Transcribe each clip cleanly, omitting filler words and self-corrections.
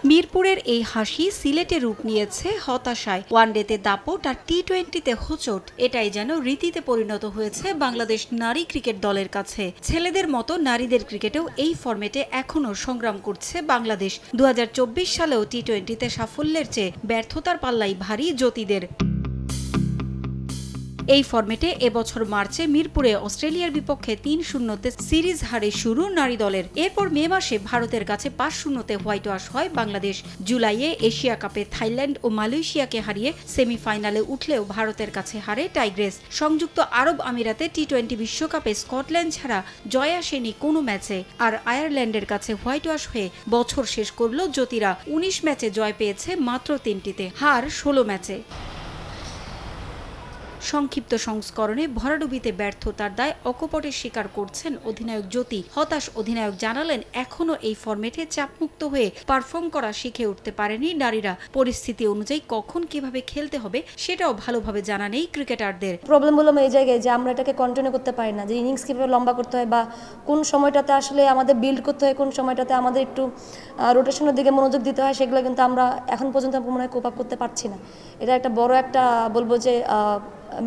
মিরপুরের এই হাসি সিলেটে রূপ নিয়েছে হতাশায়। ওয়ানডেতে দাপট আর টি-20তে হোঁচট, এটাই যেন রীতিতে পরিণত হয়েছে বাংলাদেশ নারী ক্রিকেট দলের কাছে। ছেলেদের মতো নারীদের ক্রিকেটেও এই ফরম্যাটে এখনও সংগ্রাম করছে বাংলাদেশ। 2024 সালেও টি-20তে সাফল্যের চেয়ে ব্যর্থতার পাল্লাই ভারী জ্যোতিদের। এই ফরম্যাটে এবছর মার্চে মিরপুরে অস্ট্রেলিয়ার বিপক্ষে ৩-০তে সিরিজ হারে শুরু নারী দলের। এরপর মে মাসে ভারতের কাছে ৫-০তে হোয়াইট ওয়াশ হয় বাংলাদেশ। জুলাইয়ে এশিয়া কাপে থাইল্যান্ড ও মালয়েশিয়াকে হারিয়ে সেমিফাইনালে উঠলেও ভারতের কাছে হারে টাইগ্রেস। সংযুক্ত আরব আমিরাতে টি-20 বিশ্বকাপে স্কটল্যান্ড ছাড়া জয় আসেনি কোনো ম্যাচে। আর আয়ারল্যান্ডের কাছে হোয়াইট ওয়াশ হয়ে বছর শেষ করল জ্যোতিরা। ১৯ ম্যাচে জয় পেয়েছে মাত্র ৩টিতে, হার ১৬ ম্যাচে। সংক্ষিপ্ত সংস্করণে ভরাডুবিতে ব্যর্থতার দায় অকপটে স্বীকার করছেন অধিনায়ক জ্যোতি। হতাশ অধিনায়ক জানালেন, এখনও এই ফরম্যাটে চাপমুক্ত হয়ে পারফর্ম করা শিখে উঠতে পারেনি নারীরা। পরিস্থিতি অনুযায়ী কখন কিভাবে খেলতে হবে সেটাও ভালোভাবে জানা নেই ক্রিকেটারদের। প্রবলেম হলো এই জায়গায় যে আমরা এটাকে কন্টিনিউ করতে পারি না, যে ইনিংস কীভাবে লম্বা করতে হয় বা কোন সময়টাতে আসলে আমাদের বিল্ড করতে হয়, কোন সময়টাতে আমাদের একটু রোটেশনের দিকে মনোযোগ দিতে হয়, সেগুলো কিন্তু আমরা এখন পর্যন্ত মনে হয় কোপ আপ করতে পারছি না। এটা একটা বড় একটা বলবো যে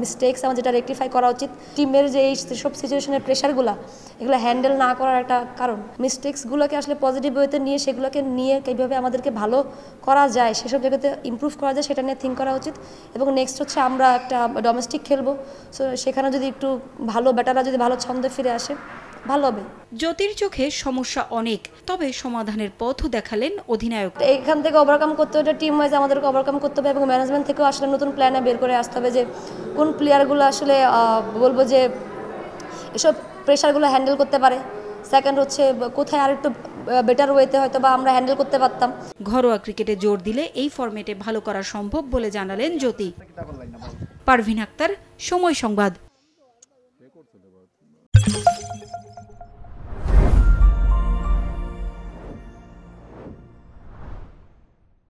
মিস্টেকস আমার, যেটা রেকটিফাই করা উচিত। টিমের যে এই সব সিচুয়েশনের প্রেশারগুলো, এগুলো হ্যান্ডেল না করার একটা কারণ। মিস্টেক্সগুলোকে আসলে পজিটিভ ওয়েতে নিয়ে সেগুলোকে নিয়ে কীভাবে আমাদেরকে ভালো করা যায়, সেসব জায়গাতে ইমপ্রুভ করা যায় সেটা নিয়ে থিঙ্ক করা উচিত। এবং নেক্সট হচ্ছে আমরা একটা ডোমেস্টিক খেলবো, সো সেখানে যদি একটু ভালো ব্যাটাররা যদি ভালো ছন্দে ফিরে আসে ভালো হবে। জ্যোতির চোখে সমস্যা অনেক, তবে সমাধানের পথও দেখালেন অধিনায়ক। এখান থেকে ওভারকাম করতে হবে, টিম ওয়াইজ আমাদেরকে ওভারকাম করতে হবে এবং ম্যানেজমেন্ট থেকেও আসলে নতুন প্ল্যানে বের করে আসতে হবে যে কোন প্লেয়ারগুলো আসলে বলবো যে এসব প্রেশারগুলো হ্যান্ডেল করতে পারে। সেকেন্ড হচ্ছে কোথায় আর একটু বেটার ওয়েতে হয়তো বা আমরা হ্যান্ডেল করতে পারতাম। ঘরোয়া ক্রিকেটে জোর দিলে এই ফরম্যাটে ভালো করা সম্ভব বলে জানালেন জ্যোতি। পারভিন আক্তার, সময় সংবাদ।